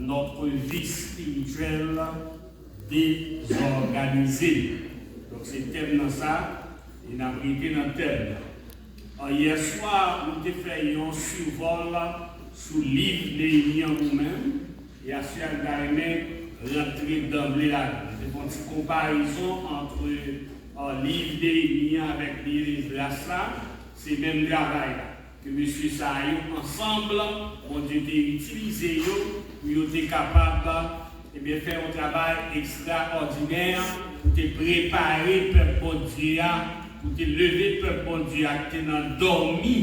notre vie spirituelle désorganisée. Donc c'est thème dans ça, et n'a pris dans le thème. Hier soir, nous avons fait un survol sur le livre Néhémie en nous-mêmes, et à ce moment-là, nous avons rentré d'emblée là. Nous avons fait une comparaison entre le livre Néhémie avec l'Église là, c'est le même travail là. Que M. Saïd, ensemble, ont été utilisés pour être capables de faire un travail extraordinaire, pour te préparer le peuple de Dieu, pour te lever le peuple de Dieu qui était dormi,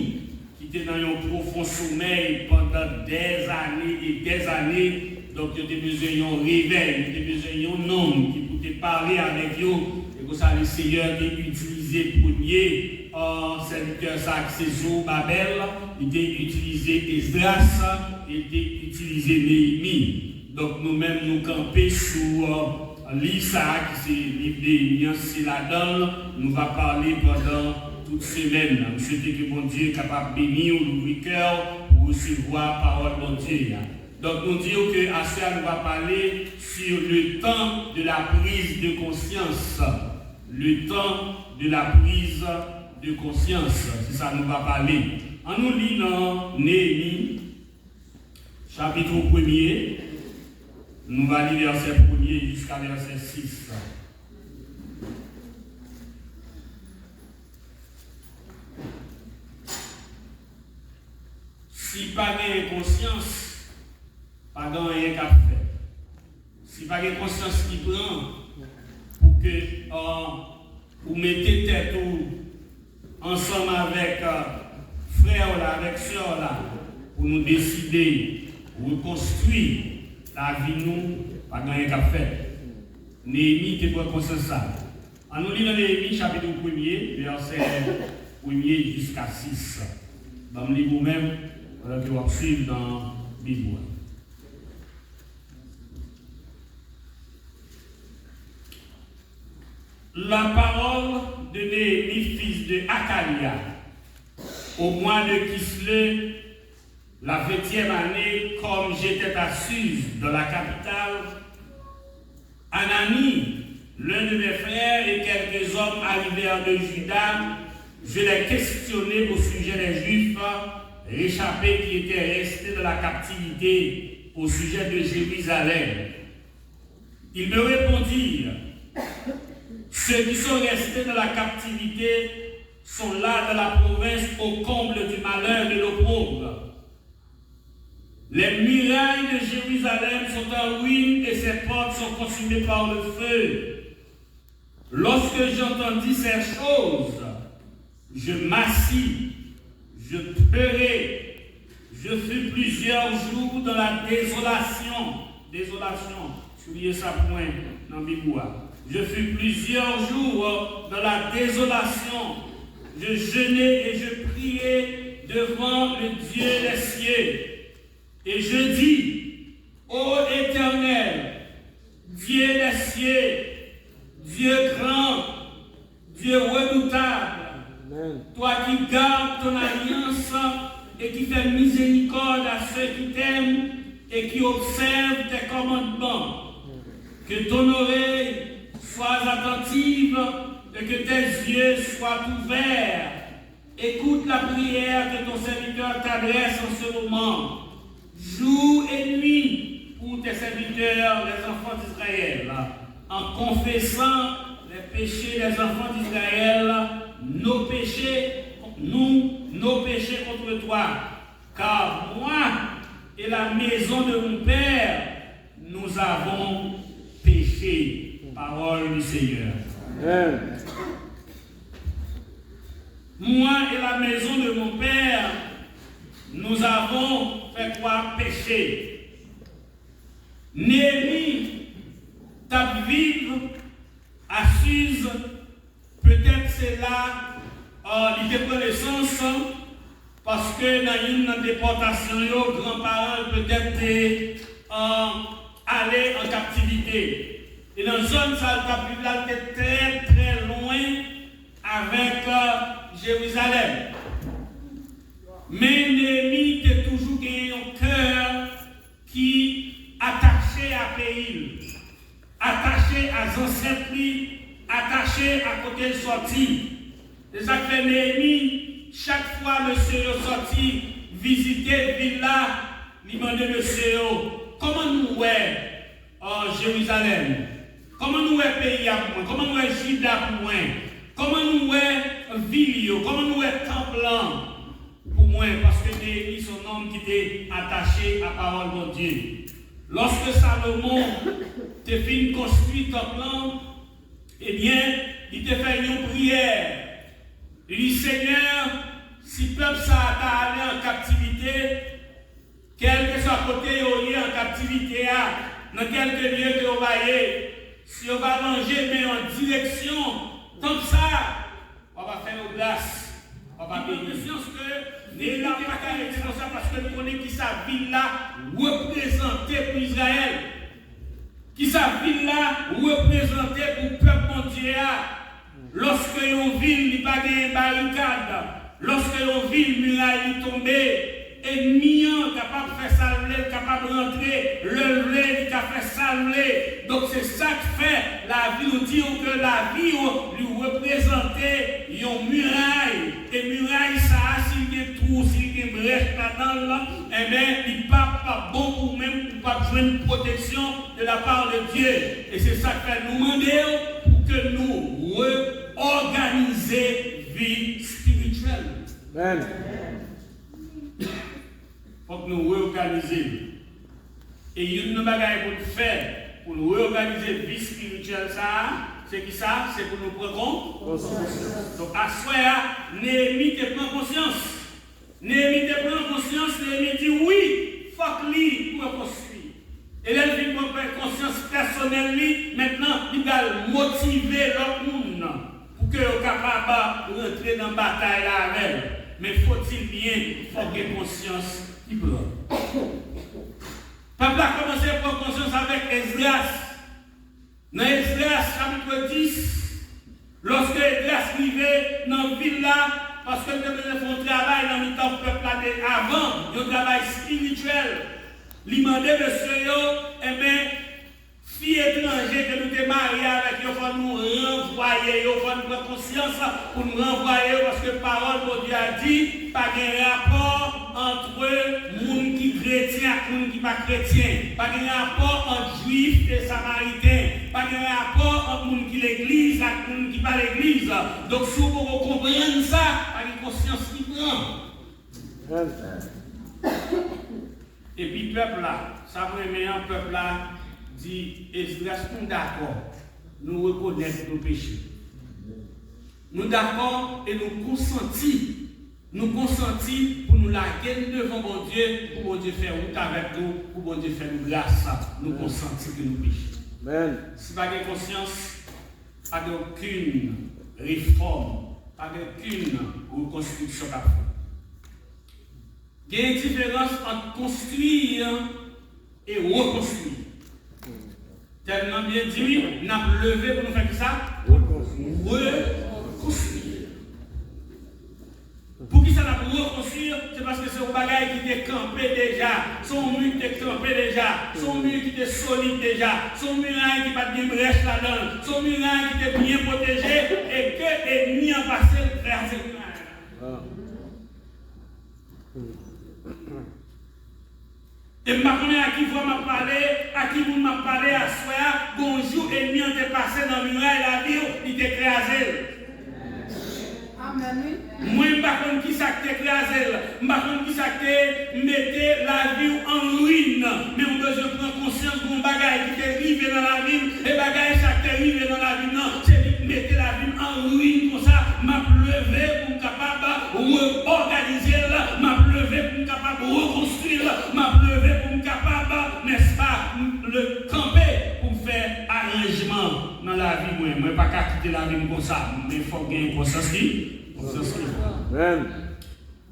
qui était dans un profond sommeil pendant des années et des années. Donc, tu as besoin d'un réveil, tu as besoin d'un homme qui peut te parler avec eux. Et que ça, le Seigneur t'a utilisé premier. Serviteur c'est Zorobabel, il a utilisé Esdras, il a utilisé Néhémie. Donc nous-mêmes nous camper sur l'Isaac, c'est le livre de Néhémie, c'est là-dedans, nous va parler pendant toute semaine. Je souhaite que mon Dieu est capable de bénir l'ouvrir cœur pour recevoir la parole de mon Dieu. Donc nous disons qu'à ça nous va parler sur le temps de la prise de conscience. Le temps de la prise de conscience, c'est ça nous va parler. En nous lit dans Néhémie, chapitre 1er, nous va lire verset 1er jusqu'à verset 6. Si pas de conscience, pas de rien qu'à faire. Si pas de conscience qui prend, pour que vous mettez tête ensemble avec frères là, avec sœurs là, pour nous décider, pour reconstruire la vie nous, pas de rien qu'à faire. Néhémie qui prend conscience ça. En nous lisant Néhémie chapitre 1er, verset 1er jusqu'à 6. Dans le livre vous-même, que vous suivre dans la Bible. La parole de Néhémie, fils de Hakalia, au mois de Kislev, la 20e année, comme j'étais à Suse, dans la capitale, Anani, l'un de mes frères et quelques hommes arrivèrent de Juda, je les questionnais au sujet des Juifs réchappés qui étaient restés dans la captivité au sujet de Jérusalem. Ils me répondirent, ceux qui sont restés dans la captivité sont là dans la province au comble du malheur et de l'opprobre. Les murailles de Jérusalem sont en ruine et ses portes sont consumées par le feu. Lorsque j'entendis ces choses, je m'assis, je pleurai, je fus plusieurs jours dans la désolation. Soulignez ça point dans le Bible. Je fus plusieurs jours dans la désolation. Je jeûnais et je priais devant le Dieu des cieux. Et je dis, ô Éternel, Dieu des cieux, Dieu grand, Dieu redoutable, Amen. Toi qui gardes ton alliance et qui fais miséricorde à ceux qui t'aiment et qui observent tes commandements, que ton oreille soit attentive et que tes yeux soient ouverts. Écoute la prière que ton serviteur t'adresse en ce moment, jour et nuit, pour tes serviteurs, les enfants d'Israël, en confessant les péchés des enfants d'Israël, nos péchés contre toi. Car moi et la maison de mon Père, nous avons péché. Parole du Seigneur. Amen. Moi et la maison de mon Père, nous avons fait quoi? Péché. Néhémie, ta vivre à Suse, peut-être c'est là, il te prend le sens, parce que dans une déportation, les grands-parents peut-être aller en captivité. Et dans une zone, ça était très très loin avec Jérusalem. Mais Néhémie a toujours eu un cœur qui a à pays, attaché à ancêtres, attaché à côté de sortie. C'est ça que fait Néhémie, chaque fois monsieur est sorti visiter ville là, il demande monsieur, comment nous ouais Jérusalem, comment nous ouais pays à point, comment nous ouais Juda pour moi, comment nous ouais ville, comment nous ouais temple pour moi, parce que Néhémie son homme qui était attaché à la parole de Dieu. Lorsque Salomon te fin construit temple, eh bien, il te fait une prière. Il dit, Seigneur, si le peuple ça allé en captivité, quel que soit côté où il est en captivité, dans quelques lieux que vous voyez, si on va manger, mais en direction, comme ça, on va faire nos glaces. On va faire conscience que les gens ne pas être comme ça parce que nous connaissons qui sa ville là représentée pour Israël. Qui sa ville là représentée pour le peuple mondial. Lorsque une ville n'est pas de barricade, lorsque une ville muraille est tombée, ennemi capable de faire ça, capable de rentrer, le lait capable de faire ça. Donc c'est ça qui fait la vie, nous dit que la vie lui représentait une muraille. Et muraille, ça, s'il y a des trous, s'il y a des brèches là-dedans, eh bien, il n'est pas bon pour même pour pas jouer une protection de la part de Dieu. Et c'est ça qui fait nous demander pour que nous organiser vie spirituelle. Amen. Il faut que nous réorganiser. Et il y a une bagaille pour nous faire, pour nous réorganiser vie spirituelle, ça, c'est qui ça? C'est pour nous prendre conscience. Donc, à ce moment-là, Néhémie te prend conscience. Néhémie te prend conscience, Néhémie dit oui, il faut que lui pour construire. Et là, il prend conscience personnelle, maintenant, il va motiver l'autre monde pour qu'il soit capable de rentrer dans la bataille avec. Mais faut-il bien avoir conscience qui prend. Papa a commencé à prendre conscience avec Esdras. Dans Esdras, chapitre 10, lorsque Esdras arrivait dans la ville là, parce que nous devons faire un travail dans le temps du peuple là avant, un travail spirituel. Il demandait monsieur, eh bien, filles étrangères que nous sommes mariés avec, il faut nous renvoyer, il faut nous prendre conscience pour nous renvoyer, parce que la parole de Dieu a dit, pas de rapport entre les gens qui sont chrétiens et les gens qui ne sont pas chrétiens, pas de rapport entre juifs et samaritains, pas de rapport entre les gens qui sont l'église et les gens qui ne sont pas l'église. Donc, si vous comprenez ça, pas de conscience qui prend. Et puis, le peuple là, ça me met un peuple là, dit Esdras, nous d'accord, nous reconnaissons nos péchés. Nous d'accord et nous consentons. Nous consentons pour nous larguer devant mon Dieu, pour mon Dieu faire route avec nous, pour mon Dieu faire nous grâce. Nous consentons que nous péchons. Amen. Si pas de conscience, pas d'aucune réforme, pas d'aucune reconstruction à faire. Il y a une différence entre construire et reconstruire. Tellement bien dit, oui, nous avons levé pour nous faire ça? Reconstruire. Pour qui ça n'a pas reconstruire? C'est parce que c'est un bagage qui était campé déjà, son mur qui était campé déjà, son mur qui était solide déjà, son muraille qui n'a pas de brèche là-dedans, son muraille qui était bien protégé et que l'ennemi a passé vers ce muraille. Et je connais à qui vous m'a parlé, à qui vous m'a parlé à soi, bonjour, ennemi on est passé dans le muraille, la vie, il t'est écrasé. Amen. Moi, je ne sais pas qui ça t'écrasé, je ne sais pas qui ça mettait la vie en ruine, mais on besoin de prendre conscience de mon bagage qui est arrivé dans la vie, et bagage ça qui est arrivé dans la vie, non, c'est mettre la vie en ruine comme ça, m'a levé pour capable de organiser, m'a levé pour capable de reconstruire, m'a levé pour capable, n'est-ce pas, le camper pour faire arrangement dans la vie. Moi, je ne peux pas quitter la vie comme ça, mais il faut gagner conscience. Amen.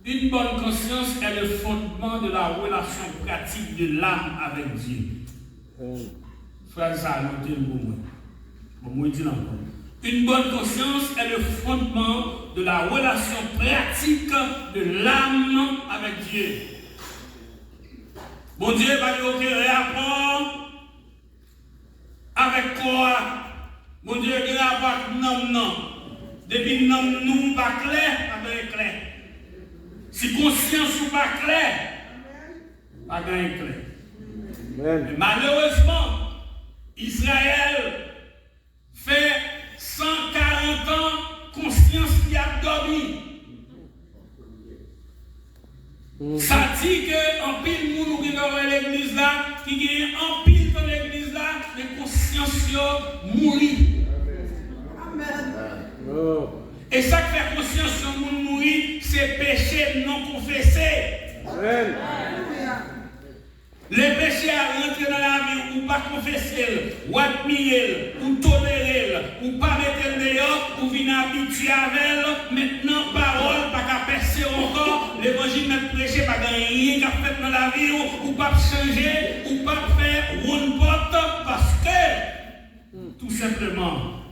Une bonne conscience est le fondement de la relation pratique de l'âme avec Dieu. Frère, ça a noté le mot. Moi, je dis encore. Une bonne conscience est le fondement de la relation pratique de l'âme avec Dieu. Bon Dieu va lui offrir rapport non. Depuis nous pas clair, pas clair. Si conscience ou pas clair, pas clair. Mais malheureusement, Israël fait 140 ans conscience qui a dormi. Ça dit que en pile moun qui dans l'église là, qui gagne en pile dans l'église là, les consciences mourir. Amen. Et ça qui fait conscience mourir, c'est péché non confessé. Amen. Les péchés à rentrer dans la vie, ou pas confesser, ou admirer, ou tolérer, ou pas mettre le dehors, ou venir habituer avec elle. Maintenant, parole, pas qu'à percer encore. L'évangile n'est prêché, pas rien qu'à faire dans la vie, ou pas changer, ou pas faire une porte, parce que, tout simplement,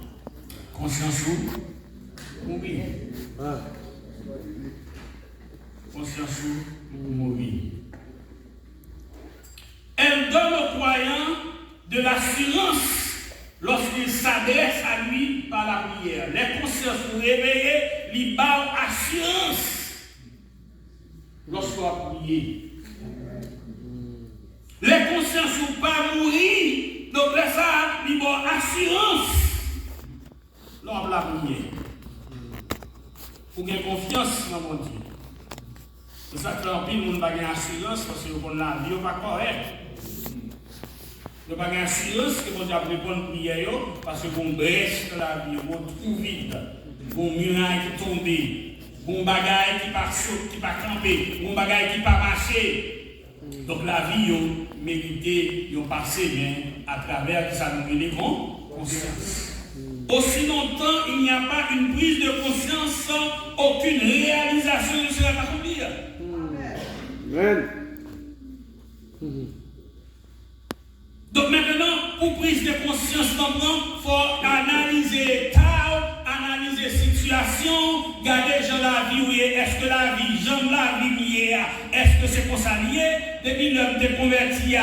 conscience ou mourir. Conscience ou mourir. Elle donne au croyant de l'assurance lorsqu'il s'adresse à lui par la prière. Les consciences réveillées lui donnent assurance lorsqu'on va prier. Les consciences ne pas mourir, donc là, ça lui donne assurance lors de la prière. Pour qu'il y ait confiance dans mon Dieu. C'est ça que l'empire, nous n'avons pas d'assurance parce que la vie n'est pas correcte. Nous n'avons pas d'assurance que nous avons répondre prière parce qu'on brèche dans la vie, on trouve vide, on muraille qui tombe, on bagaille qui part sauter, qui part camper, on bagaille qui part marcher. Donc la vie, on mérite, on passe bien à travers ça nous met conscience. Aussi longtemps il n'y a pas une prise de conscience, aucune réalisation ne sera accomplie. Amen. Donc maintenant, pour prise de conscience, il faut analyser l'état, analyser la situation, garder dans la vie, est-ce que la vie, j'aime la vie, est-ce que c'est pour ça lié? Depuis l'homme de converti,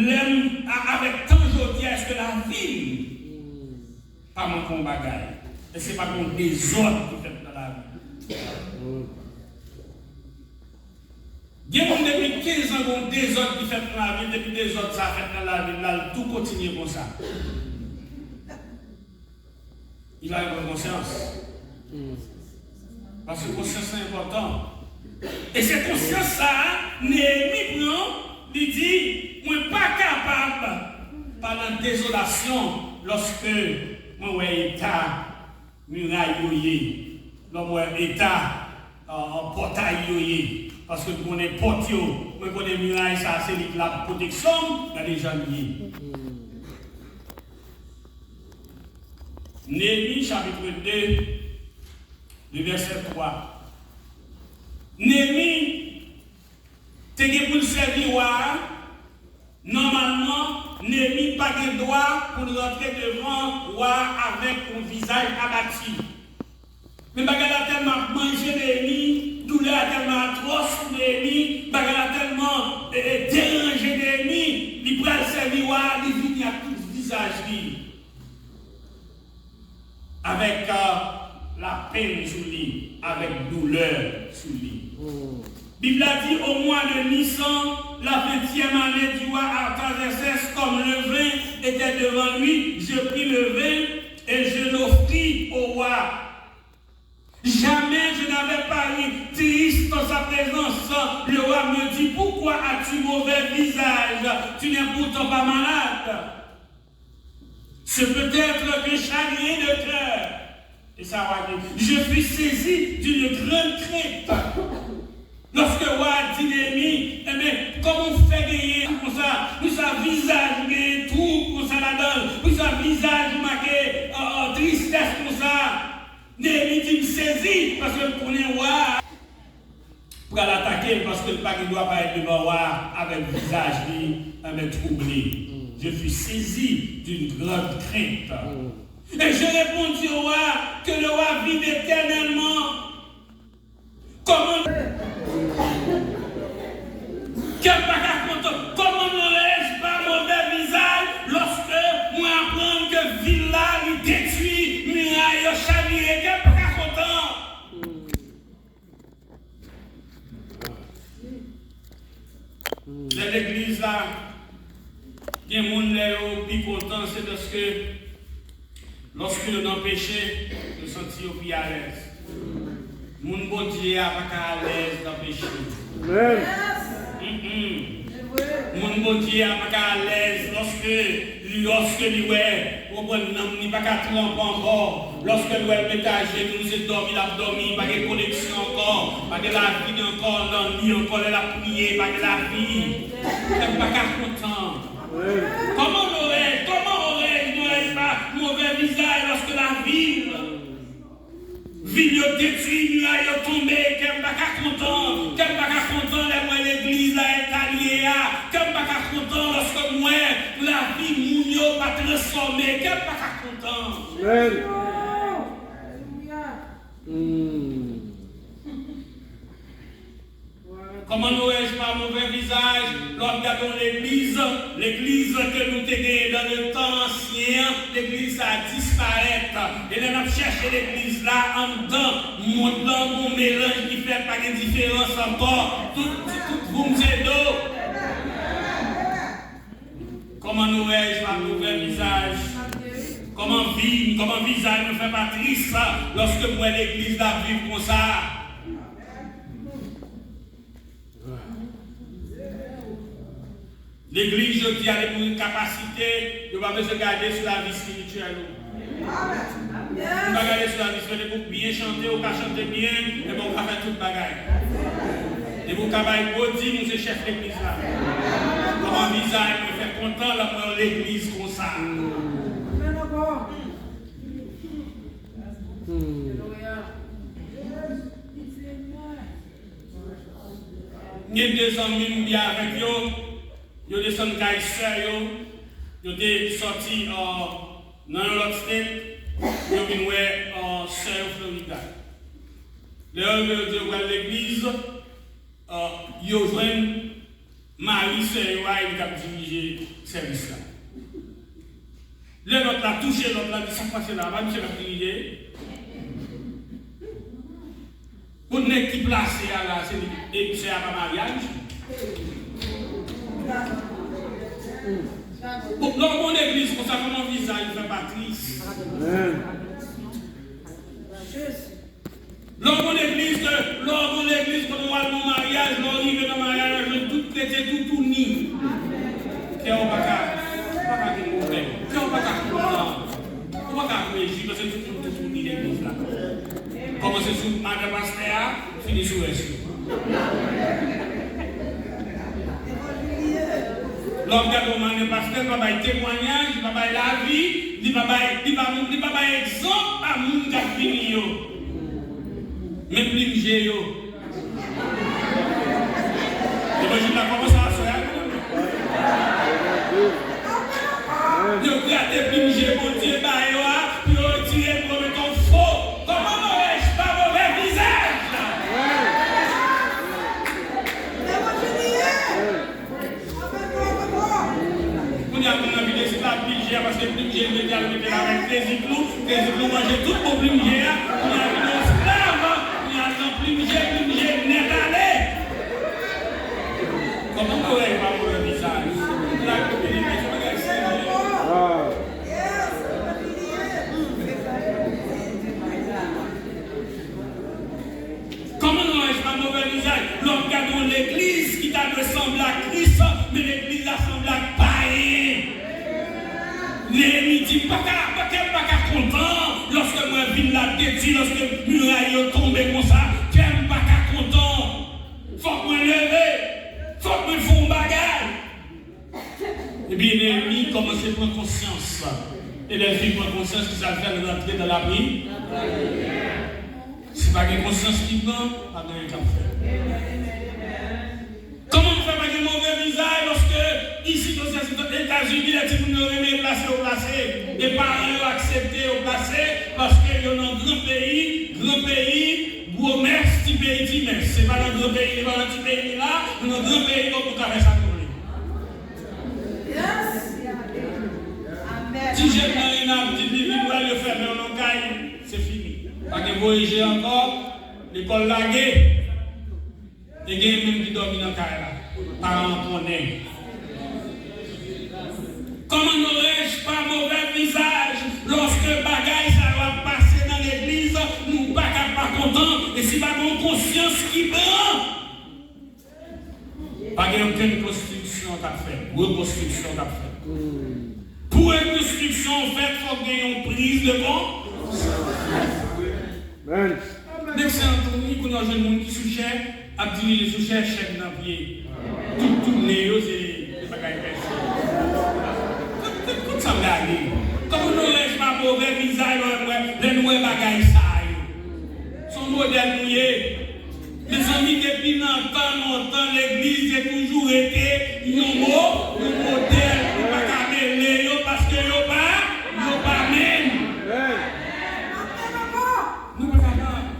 l'homme avec tant de est-ce que la vie, pas mon combat, et ce n'est pas mon désordre qui fait dans la vie. Il y a depuis 15 ans des autres qui fait dans la vie, depuis des autres ça fait dans la vie, là, tout continue comme ça. Il a une conscience. Parce que conscience c'est important. Et cette conscience-là, Néhémie prend, il dit, moi pas capable, par la désolation, lorsque moi état muraille, moi état en portail. Parce que mon porte, mon muraille, ça c'est la protection, il y a déjà lié. Néhémie chapitre 2, le verset 3. Néhémie, tu as pour le servir, normalement, Néhémie n'a pas de droit pour rentrer devant le roi avec un visage abattu. Mais Bagala tellement mangé Néhémie, douleur tellement atroce pour Néhémie, Bagala tellement dérangé Néhémie, il prend le servir, il vient à tout le visage, avec la peine sur lui, avec douleur sur lui. Bible a dit au mois de Nissan, la 20e année du roi Artaxerxès, comme le vin était devant lui, je pris le vin et je l'offris au roi. Jamais je n'avais pas eu triste dans sa présence. Le roi me dit, pourquoi as-tu mauvais visage? Tu n'es pourtant pas malade. C'est peut-être qu'un chagrin de cœur. Et ça va dire, je fus saisi d'une grande crainte. Lorsque le roi dit Néhémie, eh bien, comment on fait gagner comme ça? Nous avons visage gagné tout comme ça là-dedans. Nous avons visage marqué tristesse comme ça. Néhémie dit me saisit parce que je connais le roi. Pour l'attaquer parce que le paquet ne doit pas être devant le roi avec le visage troublé. Je fus saisi d'une grande crainte. Et je répondis au roi que le roi vive éternellement. Comment n'aurais-je pas mauvais visage lorsque moi apprends que ville là il détruit muraille Il y a des gens qui sont contents, c'est parce que lorsque nous sommes péché, nous sommes plus à l'aise. Mon bon Dieu n'est pas à l'aise dans le péché. Mon bon Dieu n'est pas à l'aise lorsque lui on n'est pas qu'à tromper encore. Lorsque nous sommes étagés, nous sommes dormis, pas de connexion encore, pas de la vie encore, dans le lit encore, la prière, pas de la vie. Nous ne sommes pas contents. Comment n'aurais-je pas mauvais visage lorsque la ville est détruite, nuage est tombée, qu'elle n'est pas content, l'église est alliée, qu'elle n'est pas content lorsque moi, la vie n'est pas transformée, qu'elle n'est pas content. Comment n'aurais-je pas mauvais visage lorsque nous regardons l'église que nous avons dans le temps ancien, l'église a disparu. Et nous avons cherché l'église là en dedans, montant mon mélange qui fait pas de différence encore. Tout vous me d'eau. Comment n'aurais-je pas mauvais visage? Comment visage me fait pas triste lorsque moi l'église là vive comme ça? L'église, je dis, a une capacité de ne pas se garder sur la vie spirituelle. On va garder sur la vie spirituelle pour bien chanter, ou pas chanter bien, et on va faire tout le bagage. Et vous avez body, nous sommes chef de l'église là. Comment visage me fait content là pour l'église comme ça. Il y a des amis bien avec eux. Yo descend kay sœur yo te sorti dans l'autre state yo vinn wè sœur Florida. Là yo de l'église yo joine mari sœur yo a qui diriger service là. L'autre a touché l'autre là dit ça passe là, va monsieur la diriger. Pour ne qui placer là c'est à mariage. Pour mon église, comme ça, comment visage fait Patrice. Lors mon église, quand on va mon mariage, lors arrive dans le mariage, tout était tout uni. Qui on va pas de problème. Qui on va pas content. On va pas réagir parce que tout uni l'église là. Commencez sur Madame Pasteur, finissez sur Est. L'homme de pasteur va faire témoignage, il va faire la vie, il va faire exemple à mon qui même plus j'ai yo. Et moi je commence à faire. Je regarde plus j'ai mon Dieu bah yo, puis on tire pour mettre en faux. Comment n'aurais-je pas mauvais visage? On a vu des esclaves pligés parce que pligés me avec des iglous manger tout pour pligés. On a vu des esclaves, on a vu pligés net aller. Comment on aurait pas pour le visage? Comment n'aurais-je pas mauvais visage? L'homme regardons l'église qui t'a ressemblé à Christ, mais l'église ressemble à païen. L'ennemi dit pas content lorsque moi viens la détruire, lorsque muraille est tombé comme ça, tu n'es pas content. Faut que moi lever, faut que moi fasse un bagage. Et bien l'ennemi commence à prendre conscience. Et les filles prennent conscience que ça fait rentrer dans la vie. C'est pas une conscience qui prend, pas de rien faire. Comment on fait pas de mauvais visage lorsque ici dans les États-Unis, les petits nous remettent placer au placé, les parents ont accepté au placé parce qu'il y a un grand pays, gros mers, petit pays, c'est pas un grand pays, c'est pas un petit pays là, un grand pays pour faire ça pour lui. Si j'ai pas une petite individuelle, le faire en caille, c'est fini. Pas que voyager encore, l'école laguée. Et il y a même qui dorment dans le carré là. Parents connaissent. qui prend. Pas aucune construction qu'a fait, reconstruction qu'a fait. Pour une construction faite, il faut qu'il y ait une prise de conscience. Amen. Dès que c'est Anthony, qu'on a un jeune monde qui sous-chef, a dirigé sous-chef, chef dans le pied. Tout tourné, c'est pas quelque chose. Comme ça, me regarde. Comme nous laisse pas mauvais visage, les nouveaux bagages, ça. Son modèle mouillé. Les amis, depuis longtemps, l'église a toujours été un modèle. Il ne pas qu'à mêler parce que il pas même. Nous ne pas capable.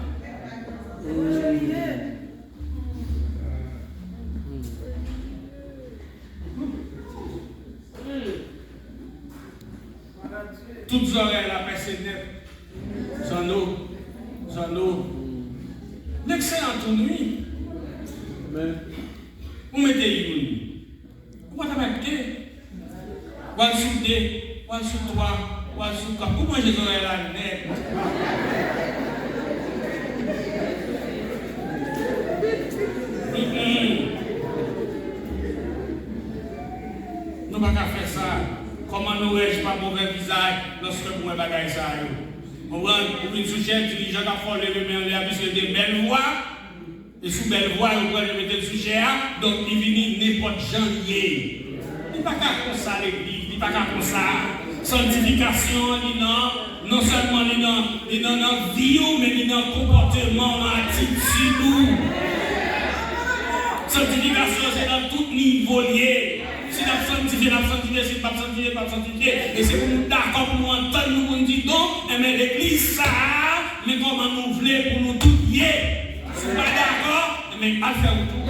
Toutes oreilles la personne net. Zano. L'excellent nuit. Vous mettez une. Vous mettez. Ou al sous deux, ou al sous trois, ou al sous quatre. Vous mangez les oreilles la net. Nous ne pouvons pas faire ça. Comment nous ne pas mauvais visage lorsque vous avez bagage ça? Vous voyez, une sous-chef dirigeant qui a fait le main en l'air, puisque des belles voix. Et sous belle voix, vous pouvez mettre le sujet. Donc, il vient n'importe janvier. Il n'y a pas qu'à comme ça l'église, il n'y a pas qu'à comme ça. Sanctification, non seulement il dans notre vie, mais il dans le comportement, dans l'attitude. Sanctification, c'est dans tout niveau lié. Si nous sanctifié, si nous ne pas sanctifié. Et c'est pour nous d'accord, pour nous entendre, nous dire non, mais l'église, ça, mais comment nous voulons pour nous tout lier. Si vous n'êtes pas d'accord, mais pas faire tout.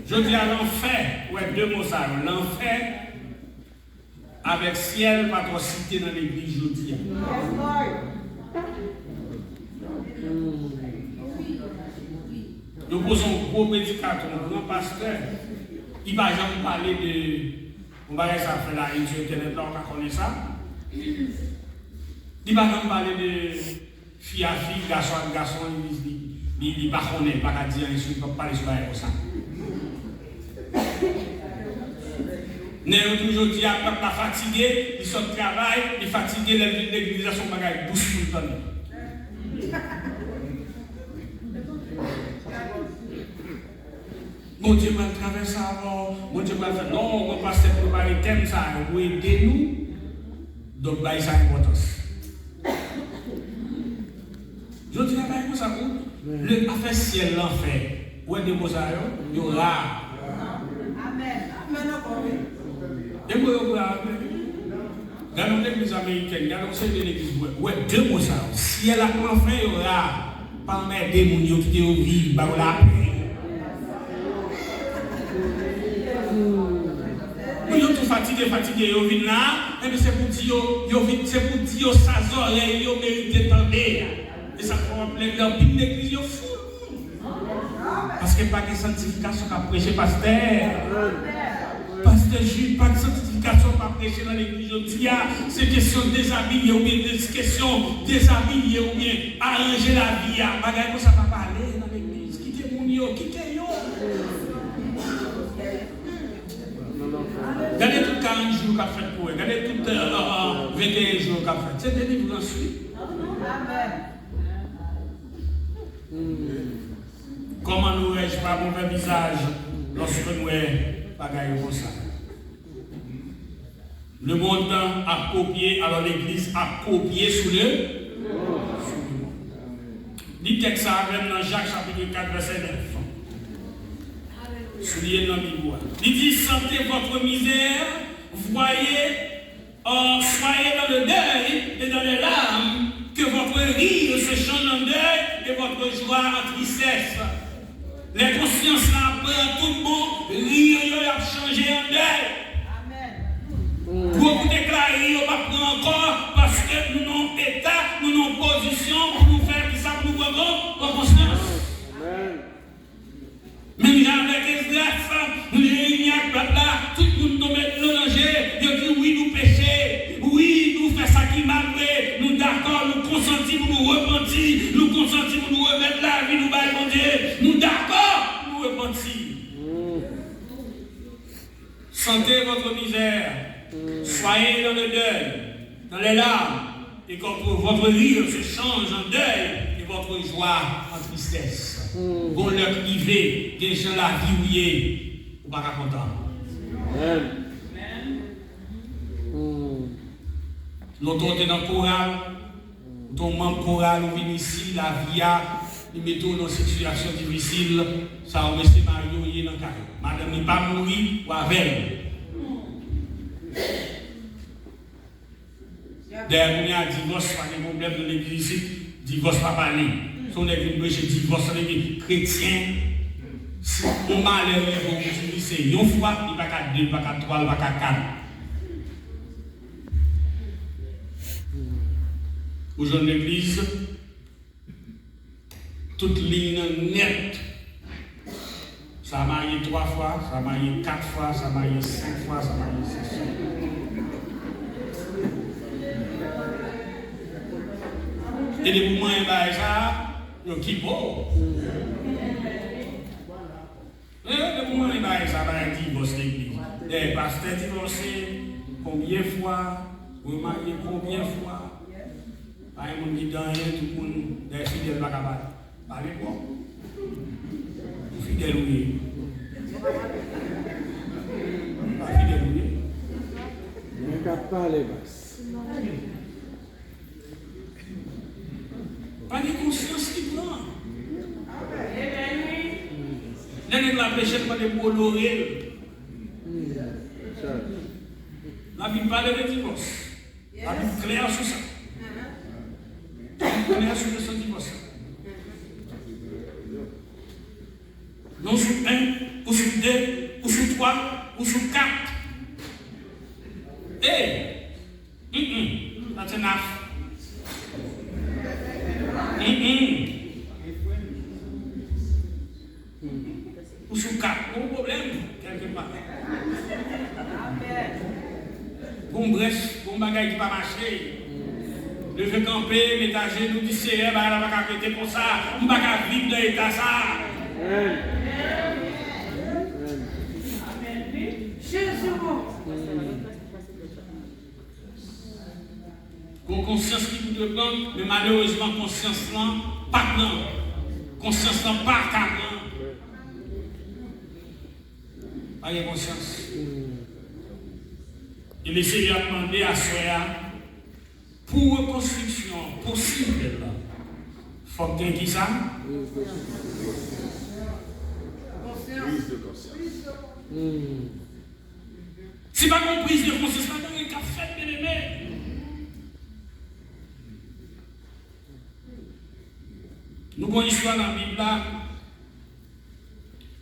Je dis à l'enfer, ouais, deux mots ça, l'enfer avec ciel, pas trop cité dans l'église, je dis. Nous posons un gros prédicateur, un grand pasteur. Il va jamais parler de. On va ça faire là, sur Internet, là, on connaît ça. Il va jamais parler de fille à fille, garçon à garçon, il va connaître, pas qu'à dire, il ne peut pas parler sur comme ça. Nous toujours dit à peuple fatigué, il sort de travail, il est fatigué, l'église a son bagage douce tout le temps. Mon Dieu m'a traversé avant, mon Dieu m'a fait non, on passe pour préparer thème ça, vous aidez-nous. Donc, bah, ça a importance. Je dis là, comme ça, le affaire ciel l'enfer, où est des mots ça, il y aura. Amen. Et moi, dans l'église américaine, dans l'église, où est deux mots ça, ciel a l'enfer, il y aura. Pas mettre des gens qui ont vivre, bah, la paix. Vous êtes fatigué, vous venez là, et puis c'est pour dire ça, oreilles, vous méritez tendre. Et ça fait leur pile d'église, vous fou. Parce que pas de sanctification qu'a prêché pasteur. Pasteur Jules, pas de sanctification qu'a prêché dans l'église. C'est question de déshabiller ou bien question déshabiller ou bien arranger la vie. Bagay comme ça va parler dans l'église. Quittez mon yo, quittez yo. Regardez tout 40 jours qu'a fait pour eux. Regardez tout 21 jours qu'a fait. C'est des livres ensuite. Comment nous réagissons pas mauvais visage lorsque nous bagaille comme ça? Le monde a copié, alors l'église a copié sous le. Dit texte ça même dans Jacques chapitre 4 verset 9. Souliez dans Bible. Il dit sentez votre misère, soyez dans le deuil et dans les larmes, que votre rire se change en deuil et votre joie en tristesse. Les consciences là prennent tout le monde, rire a changé en deuil. Amen. Pour vous déclarer, on va prendre encore parce que nous n'avons état, nous n'avons position pour nous faire qui ça pour nous prendre en conscience. Amen. Même avec Esdras, nous réunis avec là, tout le monde nous met dans le danger. Ils disent oui, nous péchons, oui, nous faisons ça qui m'a fait, nous pour nous repentir, nous consentir pour nous remettre la vie, nous bailler mon Dieu, nous d'accord, nous repentir. Sentez votre misère, soyez dans le deuil, dans les larmes, et quand votre rire se change en deuil, et votre joie en tristesse. Vous leur privez, des gens la vie ouillée, ou pas content. L'autre est dans le choral, ton membre choral ou vient ici, la vie a, nous mettons dans une situation difficile, ça on met ses mariés dans le carré. Madame n'est pas mourir ou avec. D'ailleurs, on a un divorce, pas de problème de l'église ici, divorce pas parler. Si on est venu chez divorce, on est chrétien, si on malheur, c'est une fois, il n'y a pas qu'à deux, il n'y a pas qu'à trois, il n'y a pas qu'à quatre. Aujourd'hui, l'église, toute ligne nette, ça a marié 3 fois, ça a marié 4 fois, ça a marié 5 fois, ça a marié 6 fois. Et les moments où ça, ils qui beau. Les moments où ça va être divorce l'église. Les pasteurs divorcés, combien de fois, vous mariez combien de fois. Par exemple, on dit dans rien, tout le monde, des fidèles va parler. Parlez quoi? Fidèles oui. Pas fidèles oui. Il n'y a qu'à parler, basse. Pas de conscience qui prend. L'année de la péché, pas de bolloré. La Bible parle de divorce. La Bible claire sur ça. Claire sur le sang divorce. Non sur 1, ou sur 2, ou sur 3, ou sur 4. That's enough. Ou sur 4, bon problème, quelque part. Bon brèche, bon bagage qui va marcher. Le fait camper, métager, nous dire c'est elle va pas arrêter pour ça, on va pas vivre dans l'état ça. Conscience qui vous demande, mais malheureusement conscience là, pas non. Conscience là, pas carrément. Ayez conscience. Et le Seigneur a demandé à Soya, pour reconstruction possible, il faut que tu aies ça. Prise de conscience. Si pas une prise de conscience, pas une café bien aimé. Nous avons une histoire dans la Bible là,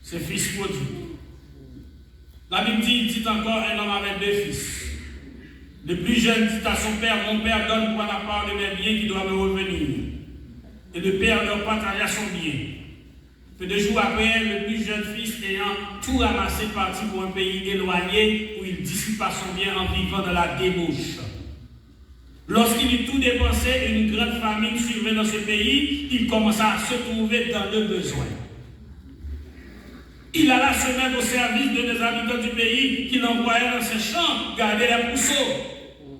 c'est fils prodigue. La Bible dit encore un homme avec 2 fils. Le plus jeune dit à son père, mon père donne pour la part de mes biens qui doivent me revenir. Et le père leur partagea son bien. Peu de jours après, le plus jeune fils ayant tout ramassé partit pour un pays éloigné où il dissipa son bien en vivant dans la débauche. Lorsqu'il eut tout dépensé, une grande famine survint dans ce pays, il commença à se trouver dans le besoin. Il alla se mettre au service de des habitants du pays qu'il envoyait dans ses champs garder les pousseaux.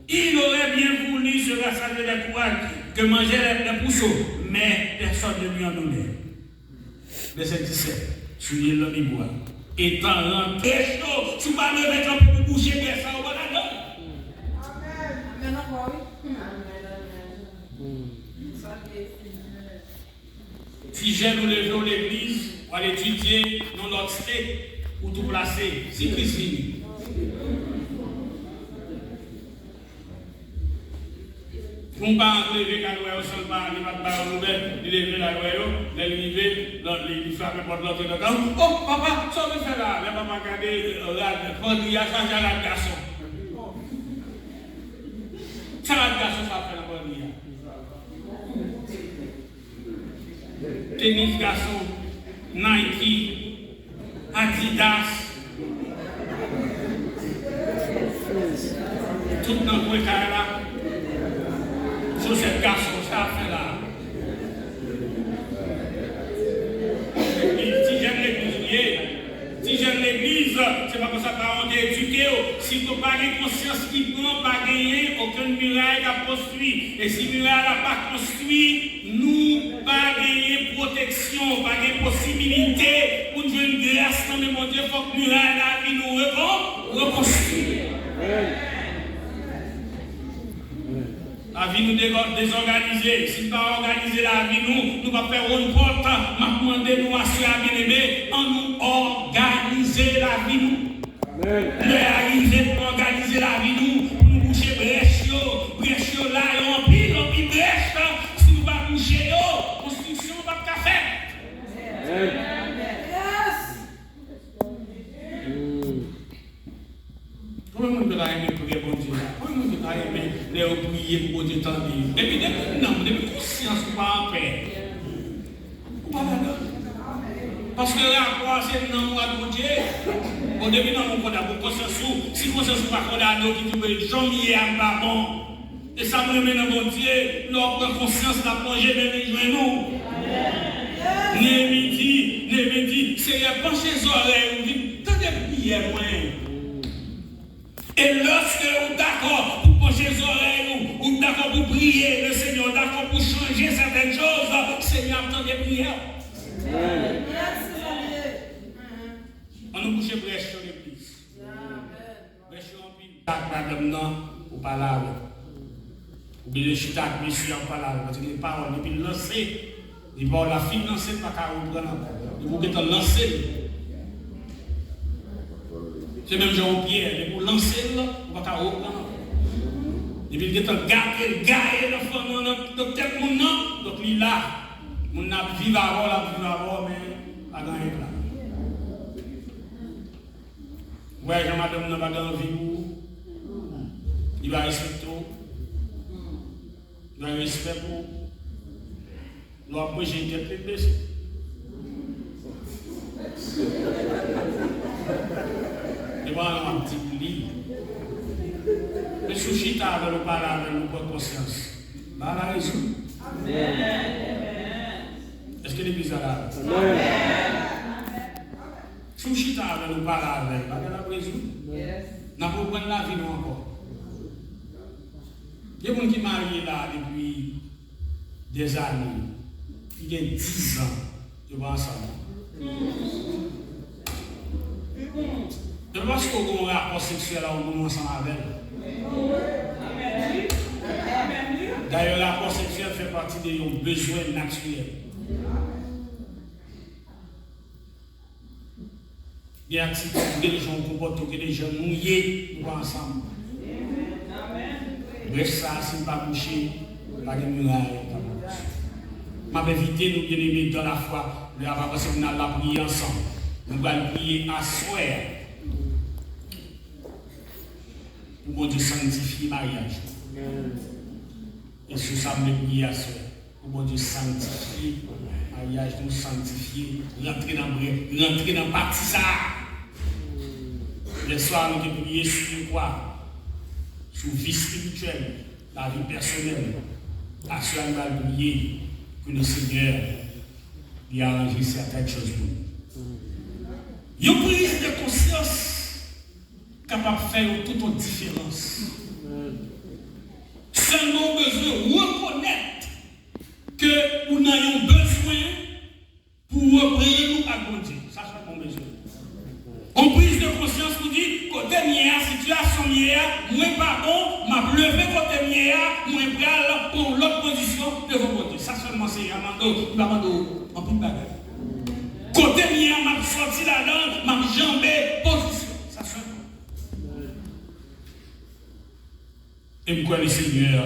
Il aurait bien voulu se rassasier des courages que mangeaient les pousseaux, mais personne ne lui en donnait. Verset 17. Souillez l'homme et bois. Étant rentré chaud, tu vas lever un peu pour boucher, mais ça va là-dedans. Si j'ai nous levé à l'église, on va étudier dans notre state pour tout placer. Si Christ vient. On ne peut pas lever la loi au sol, il va pas nouvelle, il lever la loi, il frappe pour l'autre de temps. Oh, papa, ça me fait là. Le papa regarde, quand il y a changé la garçon. Ça va le garçon, ça fait la bonne vie. Tennis garçon, Nike, Adidas, tout dans le carré là. Sur cette garçon, ça fait là. l'église, c'est pas comme ça qu'on est éduqué. Si tu n'as pas de conscience qui prend, pas gagner, aucune muraille n'a construit. Et si muraille n'a pas construit, nous pas gagner protection, pas gagner possibilité pour nous une grâce dans le monde. Il faut que muraille la vie nous reconstruire. La vie nous désorganisée. Si nous ne pas organiser la vie, nous va faire une porte. M'a demandé nous à se bien-aimés, en nous organiser la vie nous. Réaliser pour organiser la vie nous boucher brèche là, et en pile brèche. Si nous ne boucher, construction va pas faire. Comment on peut aimer pour bon Dieu? Comment on peut aimer les prier pour Dieu tant de et puis depuis conscience ou pas en paix. Parce que là, c'est non à bon Dieu. Au début, dans mon condamné, pour conscience, si conscience pas condamné, qui dit janvier à pas bon. Et ça me remet dans mon Dieu, notre conscience la plongée dans les genoux. Néhémie dit, Seigneur, penchez les oreilles, tant de prières, moi. Et lorsque vous êtes d'accord pour pencher les oreilles, ou d'accord pour prier le Seigneur, d'accord pour changer certaines choses, Seigneur attend des prières. On nous bouge brèche sur l'église. Brèche sur l'église. Madame, non, ou pas là. Ou bien le chita, monsieur, en pas là. Parce que les paroles, et puis lancer. Il va la financer, pas qu'à reprendre. Il faut que tu lances. C'est même Jean-Pierre, mais pour lancer, on va pas reprendre. Et puis, il est garder l'enfant dans tel monde, donc il est là. On a vivre avant, mais pas gagner là. Ouais, Jean-Madame n'a pas d'envie pour. Il va respecter. Il va respecter pour. Nous après, j'ai été très blessé. Et voilà un petit lit. Le sushi t'a avec le parler avec nous pour conscience. Bah, la raison. Est-ce que l'église a là? Sushi t'a avec nous parler avec. Bah, la raison. N'a pas prendre la vie nous encore. Il y a des gens qui marient là depuis des années. Il y a 10 ans. Ils vont ensemble. Je pense qu'on a un rapport sexuel à un moment ensemble avec. D'ailleurs, le rapport sexuel fait partie de nos besoins naturels. Il y a des activités que les gens comportent, que les gens mouillés, nous ensemble. Bref, ça, si nous ne pas coucher, pas de muraille. Je vais éviter nous bien-aimés dans la foi. Nous allons passer la prier ensemble. Nous allons prier à soi. Pour bon Dieu sanctifier le mariage. Et sur ça, nous prier à soi. Pour bon Dieu sanctifier le mariage, nous sanctifier, rentrer dans le parti ça. Le soir, nous devons prier sur quoi? Sur la vie spirituelle, la vie personnelle. À cela, nous allons prier que le Seigneur ait arrangé certaines choses pour nous. Une prise de conscience capable de faire toute une différence. Seulement besoin de reconnaître que nous avons besoin pour reprendre nous à bon Dieu. Ça, c'est mon besoin. On prise de conscience pour dire, côté mien, situation mien, moi pas bon, m'a levé côté mien, moi pral pour l'autre position devant côté. Ça seulement c'est Amando, Amando, en plus de bagage. Côté mien, m'a sorti la langue, m'a jambé position. Ça seulement. Et pourquoi le Seigneur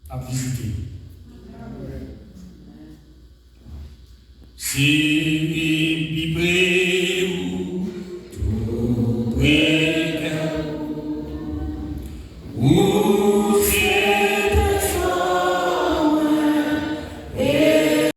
a visité? C'est